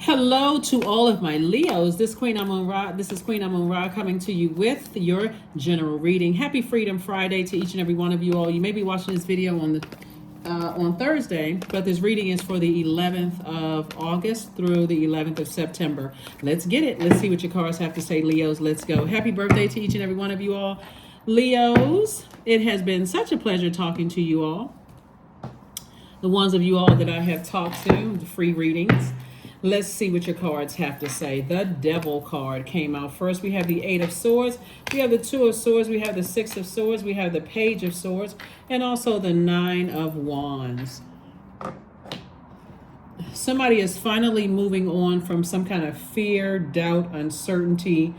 Hello to all of my Leos. This is Queen Amun Ra coming to you with your general reading. Happy Freedom Friday to each and every one of you all. You may be watching this video on Thursday, but this reading is for the 11th of August through the 11th of September. Let's get it. Let's see what your cards have to say, Leos. Let's go. Happy birthday to each and every one of you all. Leos, it has been such a pleasure talking to you all. The ones of you all that I have talked to, the free readings. Let's see what your cards have to say. The Devil card came out first. We have the Eight of Swords. We have the Two of Swords. We have the Six of Swords. We have the Page of Swords. And also the Nine of Wands. Somebody is finally moving on from some kind of fear, doubt, uncertainty.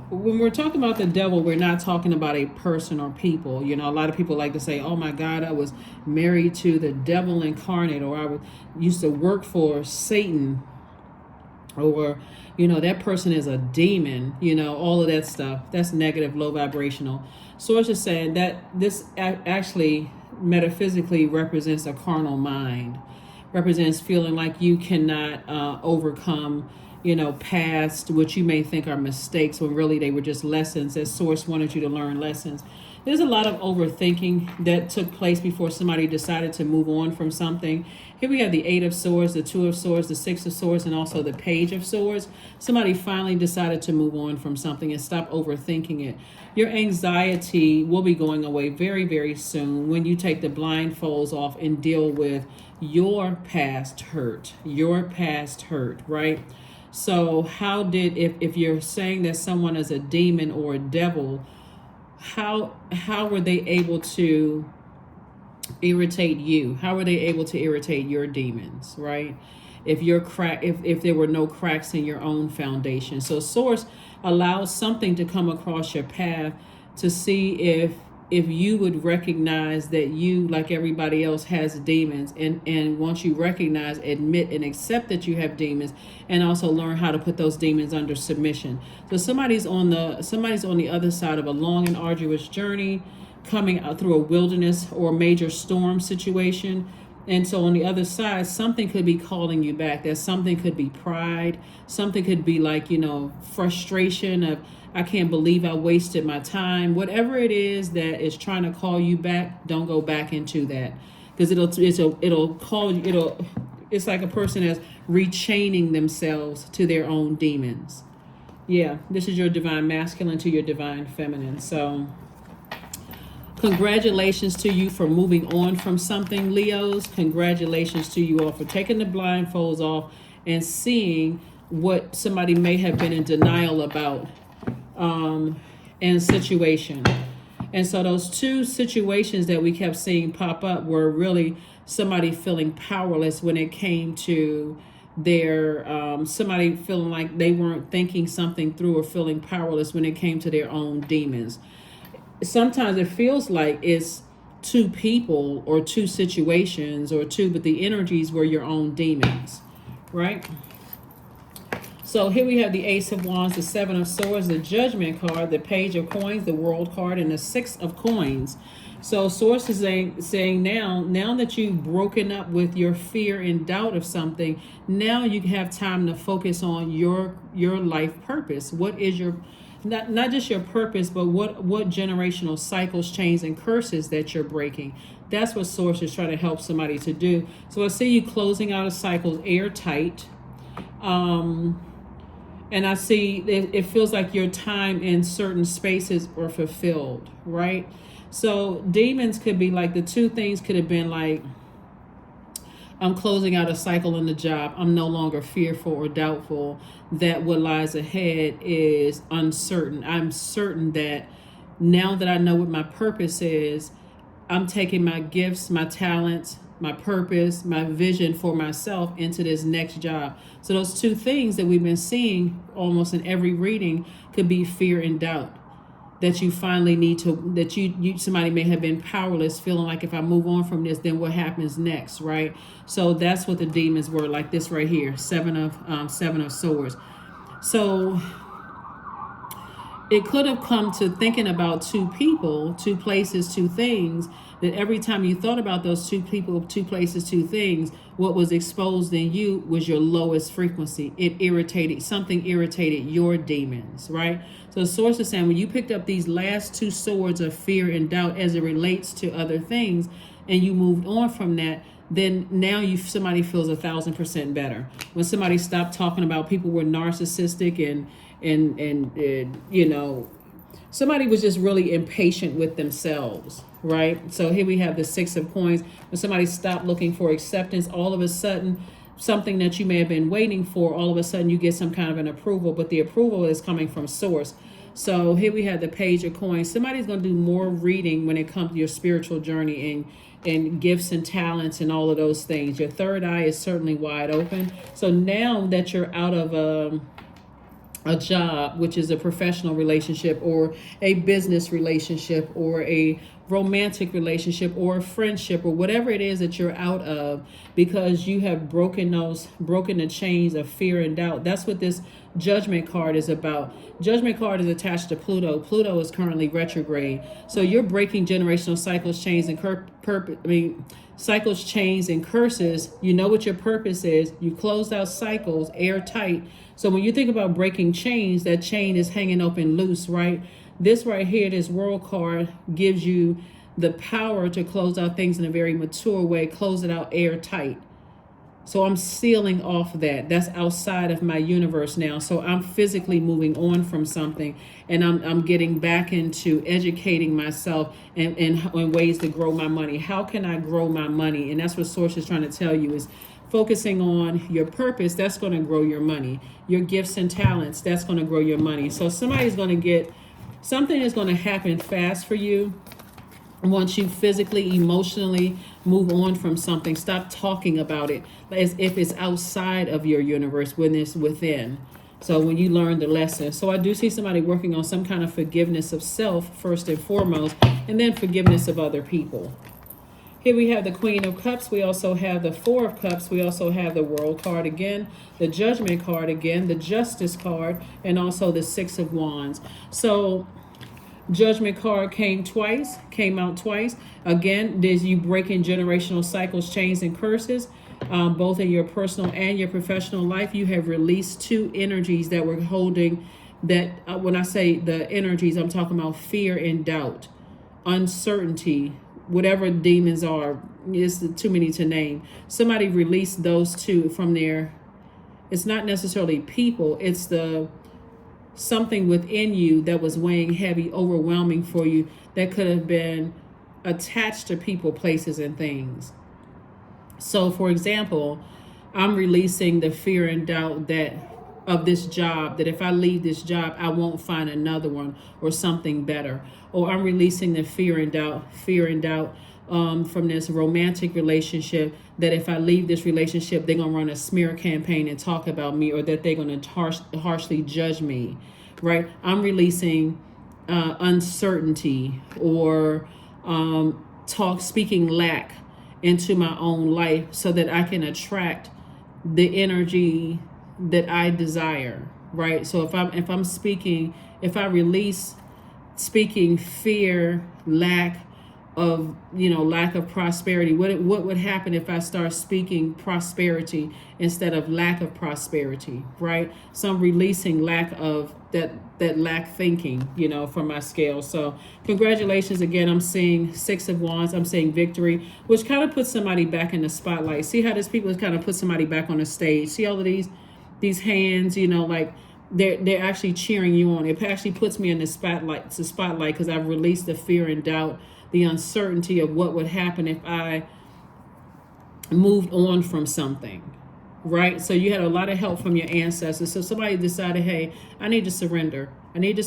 When we're talking about the devil, we're not talking about a person or people. You know, a lot of people like to say, oh my God, I was married to the devil incarnate, or I used to work for Satan, or, you know, that person is a demon, you know, all of that stuff. That's negative, low vibrational. So it's just saying that this actually metaphysically represents a carnal mind, represents feeling like you cannot overcome, you know, past what you may think are mistakes when really they were just lessons that Source wanted you to learn lessons. There's a lot of overthinking that took place before somebody decided to move on from something. Here we have the Eight of Swords, the Two of Swords, the Six of Swords, and also the Page of Swords. Somebody finally decided to move on from something and stop overthinking it. Your anxiety will be going away very, very soon when you take the blindfolds off and deal with your past hurt, right? So how did, if you're saying that someone is a demon or a devil, how were they able to irritate you? How were they able to irritate your demons, right? If there were no cracks in your own foundation. So Source allows something to come across your path to see if you would recognize that you, like everybody else, has demons, and once you recognize, admit, and accept that you have demons, and also learn how to put those demons under submission. So somebody's on the other side of a long and arduous journey, coming out through a wilderness or a major storm situation. And so on the other side, something could be calling you back. That something could be pride. Something could be like, you know, frustration of, I can't believe I wasted my time. Whatever it is that is trying to call you back, don't go back into that. Because it'll call you, it's like a person that's rechaining themselves to their own demons. Yeah, this is your divine masculine to your divine feminine. So congratulations to you for moving on from something, Leos. Congratulations to you all for taking the blindfolds off and seeing what somebody may have been in denial about and situation. And so those two situations that we kept seeing pop up were really somebody feeling powerless when it came to their somebody feeling like they weren't thinking something through, or feeling powerless when it came to their own demons. Sometimes it feels like it's two people or two situations or two, but the energies were your own demons, right? So here we have the Ace of Wands, the Seven of Swords, the Judgment card, the Page of Coins, the World card, and the Six of Coins. So Source is saying now that you've broken up with your fear and doubt of something, now you have time to focus on your life purpose. What is your, not just your purpose, but what generational cycles, chains, and curses that you're breaking. That's what Source is trying to help somebody to do. So I see you closing out a cycle airtight. And I see it feels like your time in certain spaces are fulfilled, right? So demons could be like, the two things could have been like, I'm closing out a cycle in the job. I'm no longer fearful or doubtful that what lies ahead is uncertain. I'm certain that now that I know what my purpose is, I'm taking my gifts, my talents, my purpose, my vision for myself into this next job. So those two things that we've been seeing almost in every reading could be fear and doubt. That you finally need to, that you somebody may have been powerless, feeling like, if I move on from this, then what happens next, right? So that's what the demons were, like this right here, Seven of Swords. So it could have come to thinking about two people, two places, two things, that every time you thought about those two people, two places, two things, what was exposed in you was your lowest frequency. Something irritated your demons, right? So the source is saying when you picked up these last two swords of fear and doubt as it relates to other things, and you moved on from that, then now somebody feels 1,000% better. When somebody stopped talking about people were narcissistic and somebody was just really impatient with themselves, right? So here we have the Six of Coins. When somebody stopped looking for acceptance, all of a sudden, something that you may have been waiting for, all of a sudden you get some kind of an approval, but the approval is coming from source. So here we have the Page of Coins. Somebody's going to do more reading when it comes to your spiritual journey and gifts and talents and all of those things. Your third eye is certainly wide open. So now that you're out of a job, which is a professional relationship or a business relationship or a romantic relationship or a friendship or whatever it is that you're out of, because you have broken the chains of fear and doubt. That's what this Judgment card is about. Judgment card is attached to Pluto. Pluto is currently retrograde. So you're breaking generational cycles, chains, and cycles, chains, and curses. You know what your purpose is. You closed out cycles airtight. So when you think about breaking chains, that chain is hanging open loose, right? This right here, this World card, gives you the power to close out things in a very mature way, close it out airtight. So I'm sealing off that. That's outside of my universe now. So I'm physically moving on from something, and I'm getting back into educating myself in ways to grow my money. How can I grow my money? And that's what Source is trying to tell you, is focusing on your purpose. That's going to grow your money. Your gifts and talents, that's going to grow your money. So somebody's going to get, something is going to happen fast for you. Once you physically, emotionally move on from something, stop talking about it as if it's outside of your universe when it's within. So when you learn the lesson. So I do see somebody working on some kind of forgiveness of self first and foremost, and then forgiveness of other people. Here we have the Queen of Cups. We also have the Four of Cups. We also have the World card again, the Judgment card again, the Justice card, and also the Six of Wands. So Judgment card came out twice. Again, there's you breaking generational cycles, chains, and curses, both in your personal and your professional life. You have released two energies that were holding that. When I say the energies, I'm talking about fear and doubt, uncertainty, whatever demons are. It's too many to name. Somebody released those two from their, it's not necessarily people, it's something within you that was weighing heavy, overwhelming for you, that could have been attached to people, places, and things. So for example, I'm releasing the fear and doubt of this job, that if I leave this job, I won't find another one or something better. Or I'm releasing the fear and doubt from this romantic relationship, that if I leave this relationship, they're going to run a smear campaign and talk about me, or that they're going to harshly judge me, right? I'm releasing uncertainty or speaking lack into my own life so that I can attract the energy that I desire, right? So if I release speaking fear, lack of prosperity, what would happen if I start speaking prosperity instead of lack of prosperity, right? So I'm releasing lack of that lack thinking, from my scale. So congratulations again. I'm seeing Six of Wands. I'm seeing victory, which kind of puts somebody back in the spotlight. See how this people kind of put somebody back on the stage. See all of these hands, like they're actually cheering you on. It actually puts me in the spotlight because I've released the fear and doubt, the uncertainty of what would happen if I moved on from something, right? So you had a lot of help from your ancestors. So somebody decided, hey, I need to surrender. I need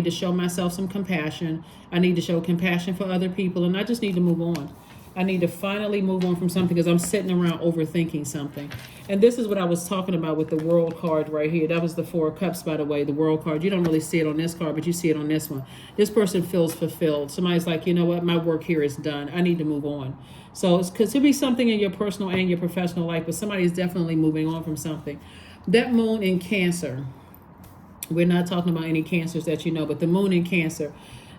to show myself some compassion. I need to show compassion for other people, and I just need to move on. I need to finally move on from something because I'm sitting around overthinking something. And this is what I was talking about with the World card right here. That was the Four of Cups, by the way, the World card. You don't really see it on this card, but you see it on this one. This person feels fulfilled. Somebody's like, you know what? My work here is done. I need to move on. So it could be something in your personal and your professional life, but somebody is definitely moving on from something. That moon in Cancer. We're not talking about any cancers that but the moon in Cancer.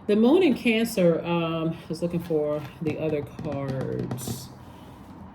The moon in Cancer, I was looking for the other cards.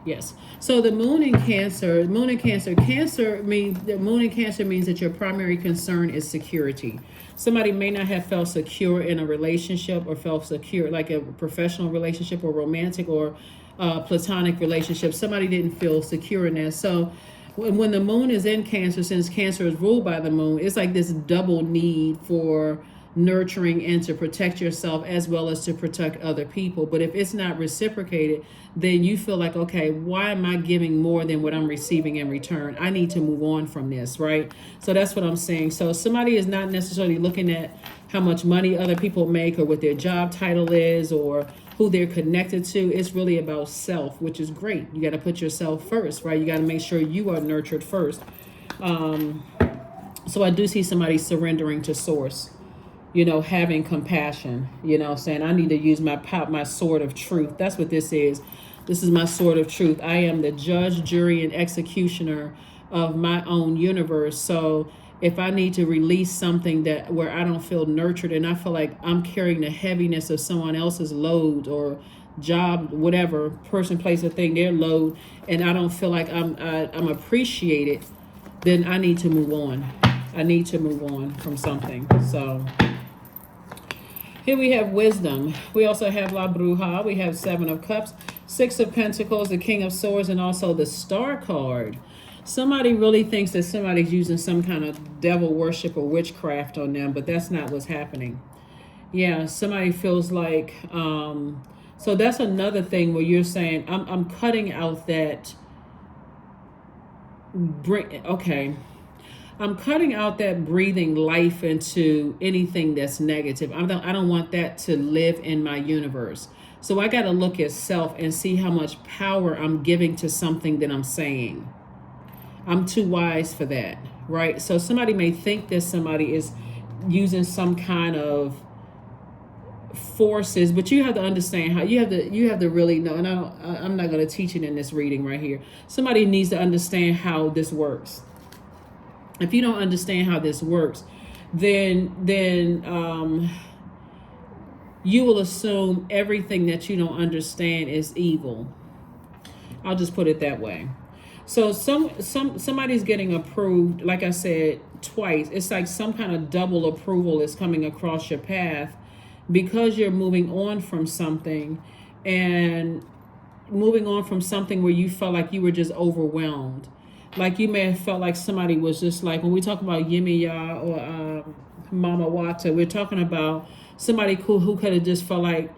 Yes. So the moon in Cancer means the moon in Cancer means that your primary concern is security. Somebody may not have felt secure in a relationship or felt secure like a professional relationship or romantic or platonic relationship. Somebody didn't feel secure in that. So when the moon is in Cancer, since Cancer is ruled by the moon, it's like this double need for nurturing and to protect yourself as well as to protect other people. But if it's not reciprocated, then you feel like, okay, why am I giving more than what I'm receiving in return? I need to move on from this, right? So that's what I'm saying. So somebody is not necessarily looking at how much money other people make or what their job title is or who they're connected to. It's really about self, which is great. You got to put yourself first, right? You got to make sure you are nurtured first. So I do see somebody surrendering to source, having compassion, saying I need to use my sword of truth. That's what this is. This is my sword of truth. I am the judge, jury, and executioner of my own universe. So if I need to release something where I don't feel nurtured and I feel like I'm carrying the heaviness of someone else's load or job, whatever, person, place, or thing, their load, and I don't feel like I'm appreciated, then I need to move on. I need to move on from something. So here we have wisdom. We also have La Bruja. We have Seven of Cups, Six of Pentacles, the King of Swords, and also the Star card. Somebody really thinks that somebody's using some kind of devil worship or witchcraft on them, but that's not what's happening. Yeah, somebody feels like, so that's another thing where you're saying, I'm cutting out that, I'm cutting out that breathing life into anything that's negative. I don't want that to live in my universe. So I got to look at self and see how much power I'm giving to something that I'm saying. I'm too wise for that, right? So somebody may think that somebody is using some kind of forces, but you have to understand how you have to really know. And I'm not going to teach it in this reading right here. Somebody needs to understand how this works. If you don't understand how this works, then you will assume everything that you don't understand is evil. I'll just put it that way. So somebody's getting approved, like I said, twice. It's like some kind of double approval is coming across your path because you're moving on from something and moving on from something where you felt like you were just overwhelmed. Like you may have felt like somebody was just like, when we talk about Yimiya or Mama Wata, we're talking about somebody who could have just felt like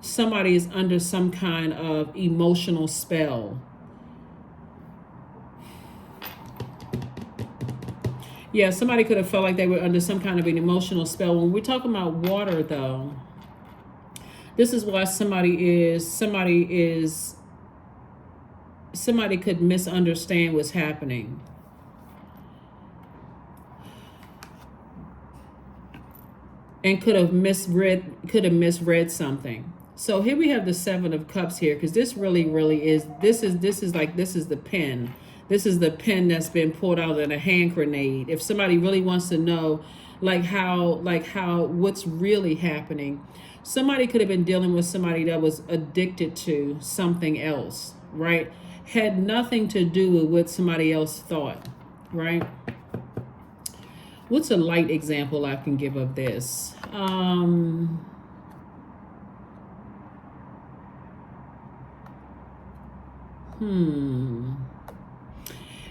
somebody is under some kind of emotional spell. Yeah, somebody could have felt like they were under some kind of an emotional spell. When we're talking about water, though, this is why somebody could misunderstand what's happening. And could have misread something. So here we have the Seven of Cups here, because this really is the pen. This is the pen that's been pulled out in a hand grenade. If somebody really wants to know how what's really happening, somebody could have been dealing with somebody that was addicted to something else, right? Had nothing to do with what somebody else thought, right? What's a light example I can give of this?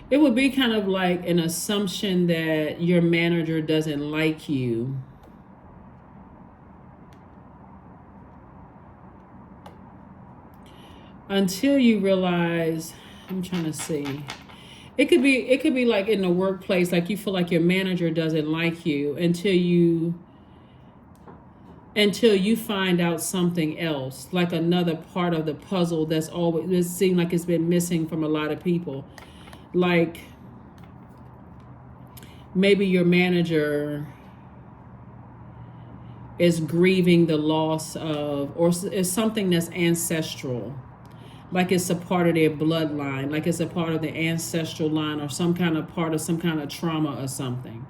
It would be kind of like an assumption that your manager doesn't like you. Until you realize, I'm trying to see. It could be like in the workplace, like you feel like your manager doesn't like you until you find out something else, like another part of the puzzle that's always, it seems like it's been missing from a lot of people. Like maybe your manager is grieving the loss of, or is something that's ancestral. Like it's a part of their bloodline, like it's a part of the ancestral line or some kind of part of some kind of trauma or something.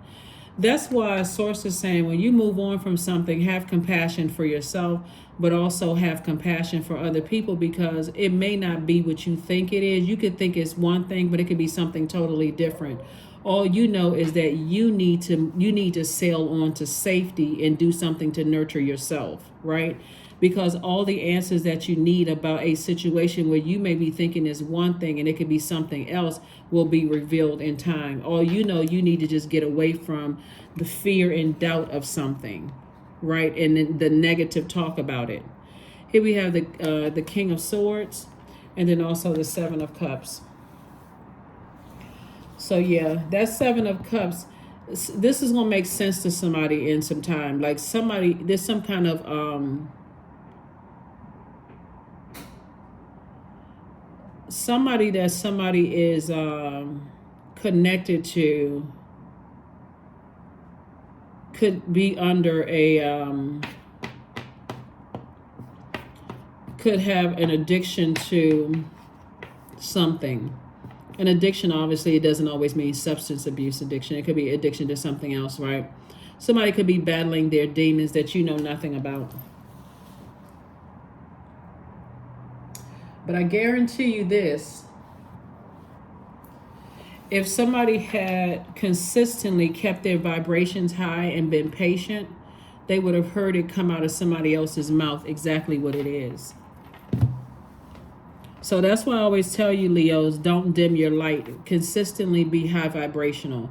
That's why Source is saying when you move on from something, have compassion for yourself, but also have compassion for other people, because it may not be what you think it is. You could think it's one thing, but it could be something totally different. All you know is that you need to sail on to safety and do something to nurture yourself, right? Because all the answers that you need about a situation where you may be thinking is one thing and it could be something else will be revealed in time. All you know, you need to just get away from the fear and doubt of something, right? And then the negative talk about it. Here we have the King of Swords, and then also the Seven of Cups. So yeah, that Seven of Cups, this is gonna make sense to somebody in some time. Like somebody, there's some kind of somebody that somebody is connected to could be under a could have an addiction to something. An addiction, obviously, it doesn't always mean substance abuse addiction. It could be addiction to something else, right? Somebody could be battling their demons that you know nothing about. But I guarantee you this. If somebody had consistently kept their vibrations high and been patient, they would have heard it come out of somebody else's mouth exactly what it is. So that's why I always tell you, Leos, don't dim your light. Consistently be high vibrational,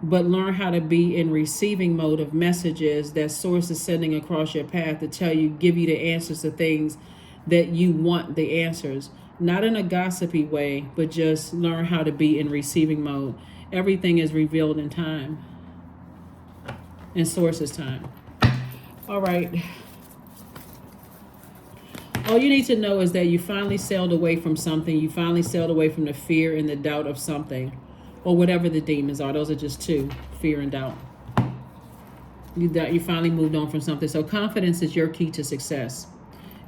but learn how to be in receiving mode of messages that Source is sending across your path to tell you, give you the answers to things that you want the answers. Not in a gossipy way, but just learn how to be in receiving mode. Everything is revealed in time, in Source's time. All right. All you need to know is that you finally sailed away from something. You finally sailed away from the fear and the doubt of something, or whatever the demons are. Those are just two: fear and doubt. You finally moved on from something. So confidence is your key to success.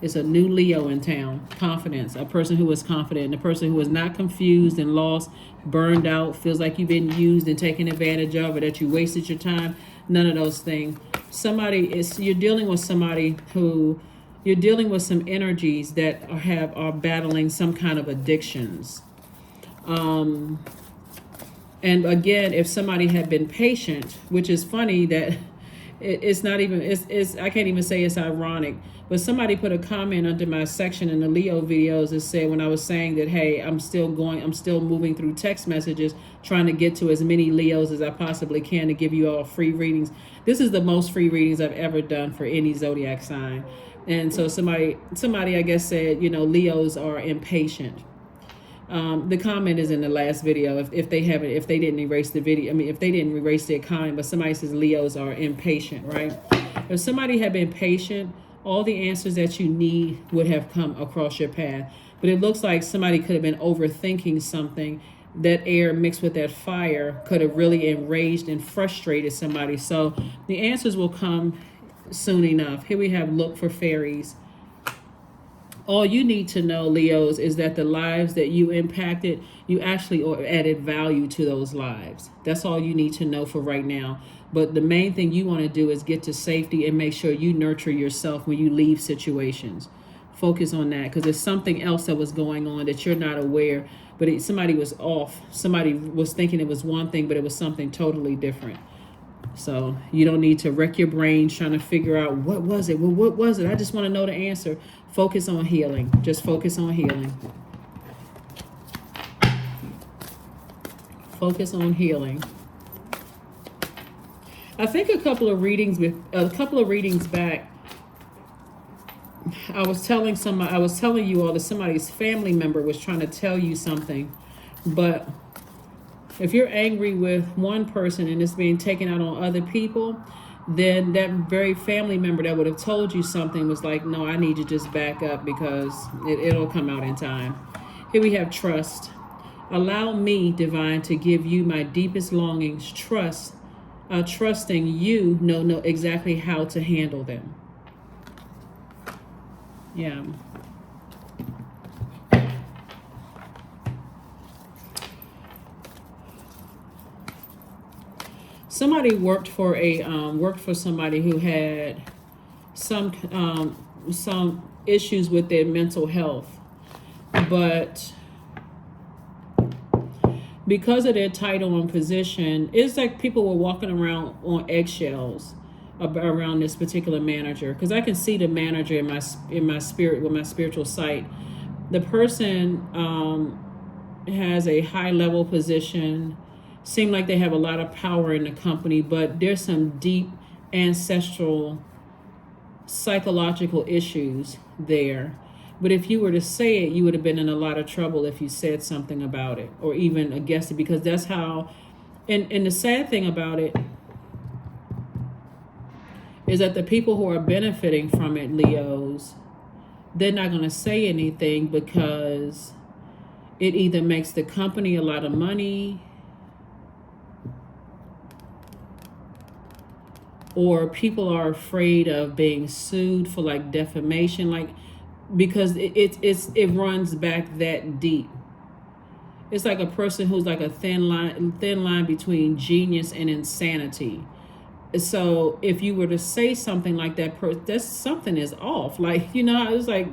It's a new Leo in town. Confidence. A person who is confident. A person who is not confused and lost, burned out, feels like you've been used and taken advantage of, or that you wasted your time. None of those things. You're dealing with somebody who, you're dealing with some energies that are battling some kind of addictions. And again, if somebody had been patient, which is funny that it's not even, I can't even say it's ironic, but somebody put a comment under my section in the Leo videos that said, when I was saying that, hey, I'm still moving through text messages, trying to get to as many Leos as I possibly can to give you all free readings. This is the most free readings I've ever done for any zodiac sign. And so somebody I guess said, Leos are impatient. The comment is in the last video. If they didn't erase the video, if they didn't erase their comment, but somebody says Leos are impatient, right? If somebody had been patient, all the answers that you need would have come across your path. But it looks like somebody could have been overthinking something. That air mixed with that fire could have really enraged and frustrated somebody. So the answers will come soon enough. Here we have look for fairies. All you need to know, Leos, is that the lives that you impacted, you actually added value to those lives. That's all you need to know for right now. But the main thing you want to do is get to safety and make sure you nurture yourself when you leave situations. Focus on that, because there's something else that was going on that you're not aware, but somebody was off. Somebody was thinking it was one thing, but it was something totally different. So you don't need to wreck your brain trying to figure out what was it. Well, what was it? I just want to know the answer. Focus on healing. Just focus on healing. Focus on healing. I think a couple of readings back, I was telling you all that somebody's family member was trying to tell you something, but if you're angry with one person and it's being taken out on other people, then that very family member that would have told you something was like, no, I need to just back up because it'll come out in time. Here we have trust. Allow me, divine, to give you my deepest longings. Trusting you know exactly how to handle them. Yeah. somebody worked for somebody who had some issues with their mental health, but because of their title and position, it's like people were walking around on eggshells around this particular manager, because I can see the manager in my spirit, with my spiritual sight. The person has a high level position, seem like they have a lot of power in the company, but there's some deep ancestral psychological issues there. But if you were to say it, you would have been in a lot of trouble if you said something about it, or even against it, because that's how. And the sad thing about it is that the people who are benefiting from it, Leos, they're not going to say anything, because it either makes the company a lot of money, or people are afraid of being sued for like defamation, like, because it runs back that deep. It's like a person who's like a thin line between genius and insanity. So if you were to say something like that, that's something is off. Like, you know, it's like,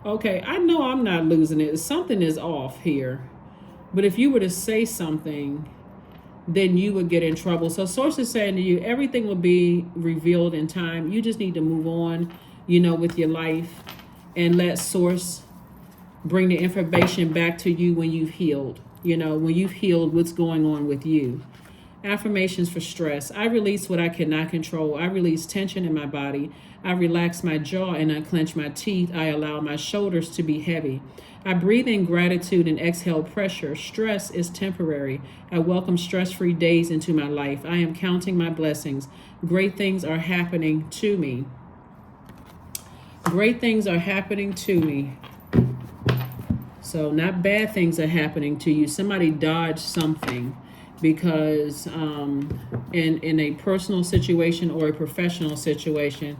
okay, I know I'm not losing it. Something is off here. But if you were to say something, then you would get in trouble. So Source is saying to you, everything will be revealed in time. You just need to move on, you know, with your life, and let Source bring the information back to you when you've healed. You know, when you've healed, what's going on with you. Affirmations for stress. I release what I cannot control. I release tension in my body. I relax my jaw and unclench my teeth. I allow my shoulders to be heavy. I breathe in gratitude and exhale pressure. Stress is temporary. I welcome stress-free days into my life. I am counting my blessings. Great things are happening to me. Great things are happening to me. So not bad things are happening to you. Somebody dodged something, because in a personal situation or a professional situation,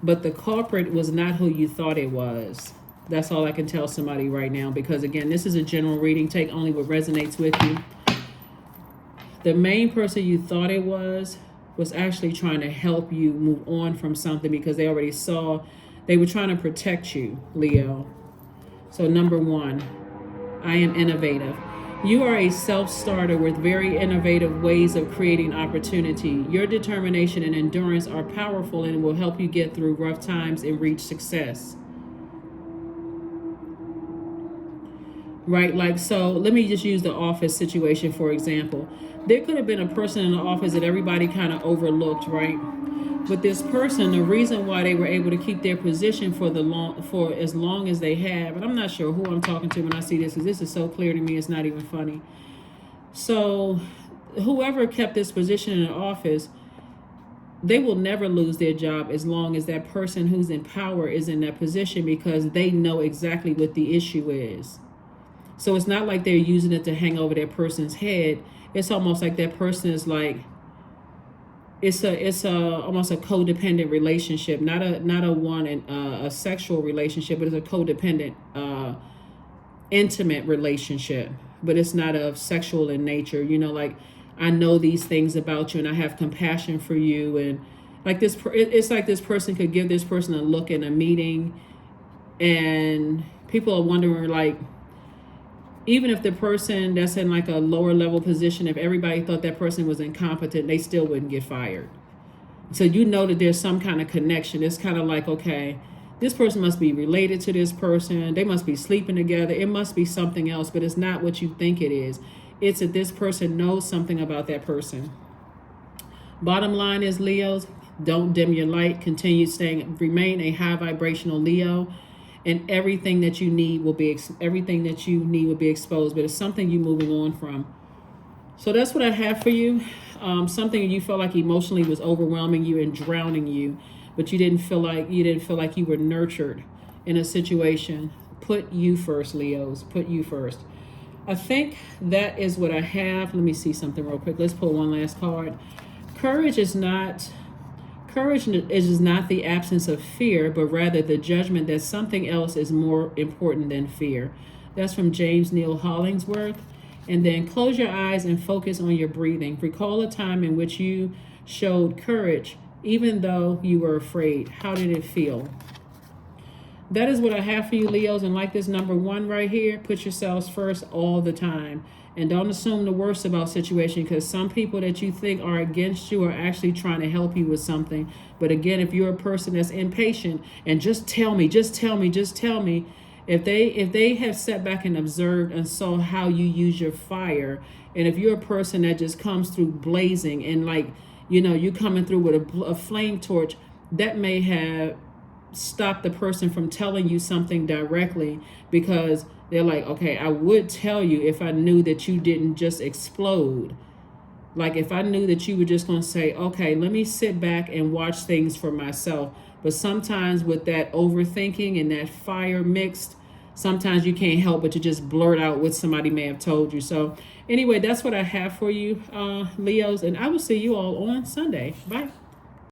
but the culprit was not who you thought it was. That's all I can tell somebody right now, because again, this is a general reading. Take only what resonates with you. The main person you thought it was actually trying to help you move on from something, because they already saw, they were trying to protect you, Leo. So number 1, I am innovative. You are a self-starter with very innovative ways of creating opportunity. Your determination and endurance are powerful and will help you get through rough times and reach success. Right, like, so let me just use the office situation for example. There could have been a person in the office that everybody kind of overlooked, right? But this person, the reason why they were able to keep their position for as long as they have, and I'm not sure who I'm talking to when I see this, because this is so clear to me, it's not even funny. So whoever kept this position in the office, they will never lose their job as long as that person who's in power is in that position, because they know exactly what the issue is. So it's not like they're using it to hang over that person's head. It's almost like that person is like, it's almost a codependent relationship, not a sexual relationship, but it's a codependent, intimate relationship. But it's not of sexual in nature. You know, like, I know these things about you, and I have compassion for you, and like this, it's like this person could give this person a look in a meeting, and people are wondering, like, even if the person that's in like a lower level position, if everybody thought that person was incompetent, they still wouldn't get fired. So you know that there's some kind of connection. It's kind of like, okay, this person must be related to this person. They must be sleeping together. It must be something else, but it's not what you think it is. It's that this person knows something about that person. Bottom line is, Leos, don't dim your light. Remain a high vibrational Leo. And everything that you need will be exposed, but it's something you're moving on from. So that's what I have for you. Something you felt like emotionally was overwhelming you and drowning you, but you didn't feel like you were nurtured in a situation. Put you first, Leos. Put you first. I think that is what I have. Let me see something real quick. Let's pull one last card. Courage is not the absence of fear, but rather the judgment that something else is more important than fear. That's from James Neal Hollingsworth. And then close your eyes and focus on your breathing. Recall a time in which you showed courage even though you were afraid. How did it feel? That is what I have for you, Leos. And like this number 1 right here, put yourselves first all the time. And don't assume the worst about situation, because some people that you think are against you are actually trying to help you with something. But again, if you're a person that's impatient and just tell me, just tell me, just tell me, if they have sat back and observed and saw how you use your fire, and if you're a person that just comes through blazing and like, you know, you coming through with a flame torch, that may have stopped the person from telling you something directly, because they're like, okay, I would tell you if I knew that you didn't just explode. Like if I knew that you were just going to say, okay, let me sit back and watch things for myself. But sometimes with that overthinking and that fire mixed, sometimes you can't help but to just blurt out what somebody may have told you. So anyway, that's what I have for you, Leos, and I will see you all on Sunday. Bye.